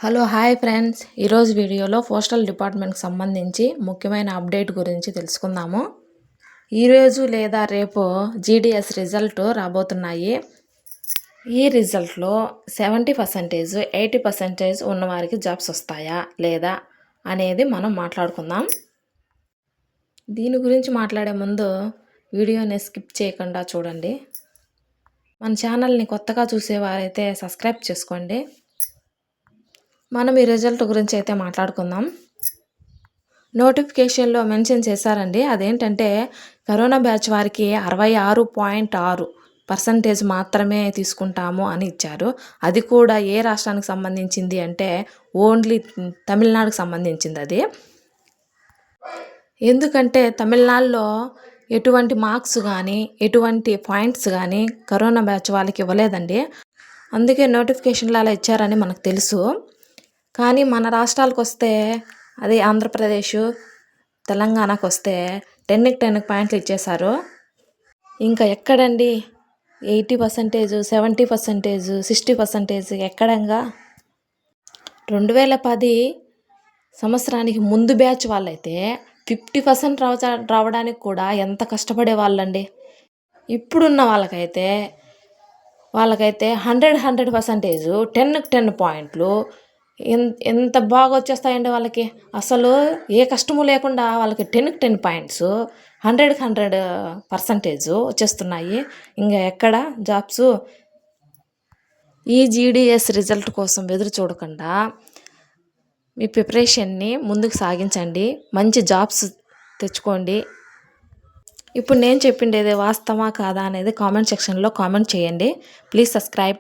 Hello hi friends, ఈరోజు వీడియోలో postal డిపార్ట్మెంట్కి సంబంధించి ముఖ్యమైన అప్డేట్ గురించి తెలుసుకుందాము. ఈరోజు లేదా రేపు జీడిఎస్ రిజల్ట్ రాబోతున్నాయి. ఈ రిజల్ట్లో 70%, 80% ఉన్నవారికి జాబ్స్ వస్తాయా లేదా అనేది మనం మాట్లాడుకుందాం. దీని గురించి మాట్లాడే ముందు వీడియోని స్కిప్ చేయకుండా చూడండి. మన ఛానల్ని కొత్తగా చూసేవారైతే సబ్స్క్రైబ్ చేసుకోండి. మనం ఈ రిజల్ట్ గురించి అయితే మాట్లాడుకుందాం. నోటిఫికేషన్లో మెన్షన్ చేశారండి. అదేంటంటే కరోనా బ్యాచ్ వారికి 66.6% మాత్రమే తీసుకుంటాము అని ఇచ్చారు. అది కూడా ఏ రాష్ట్రానికి సంబంధించింది అంటే ఓన్లీ తమిళనాడుకు సంబంధించింది అది. ఎందుకంటే తమిళనాడులో ఎటువంటి మార్క్స్ కానీ ఎటువంటి పాయింట్స్ కానీ కరోనా బ్యాచ్ వాళ్ళకి ఇవ్వలేదండి. అందుకే నోటిఫికేషన్లు అలా ఇచ్చారని మనకు తెలుసు. కానీ మన రాష్ట్రాలకు వస్తే అది ఆంధ్రప్రదేశ్, తెలంగాణకు వస్తే 10కి 10 పాయింట్లు ఇచ్చేశారు. ఇంకా ఎక్కడండి 80%, 70%, 60% ఎక్కడంగా 2010 సంవత్సరానికి ముందు బ్యాచ్ వాళ్ళైతే 50% రావడానికి కూడా ఎంత కష్టపడే వాళ్ళండి. ఇప్పుడున్న వాళ్ళకైతే 100% 10కి 10 పాయింట్లు ఎంత బాగా వచ్చేస్తాయండి వాళ్ళకి. అసలు ఏ కష్టము లేకుండా వాళ్ళకి 10కి 10 పాయింట్స్ 100కి 100% వచ్చేస్తున్నాయి. ఇంకా ఎక్కడ జాబ్స్? ఈ జీడిఎస్ రిజల్ట్ కోసం ఎదురు చూడకుండా మీ ప్రిపరేషన్ని ముందుకు సాగించండి. మంచి జాబ్స్ తెచ్చుకోండి. ఇప్పుడు నేను చెప్పిండేది వాస్తవా కాదా అనేది కామెంట్ సెక్షన్లో కామెంట్ చేయండి. Please subscribe.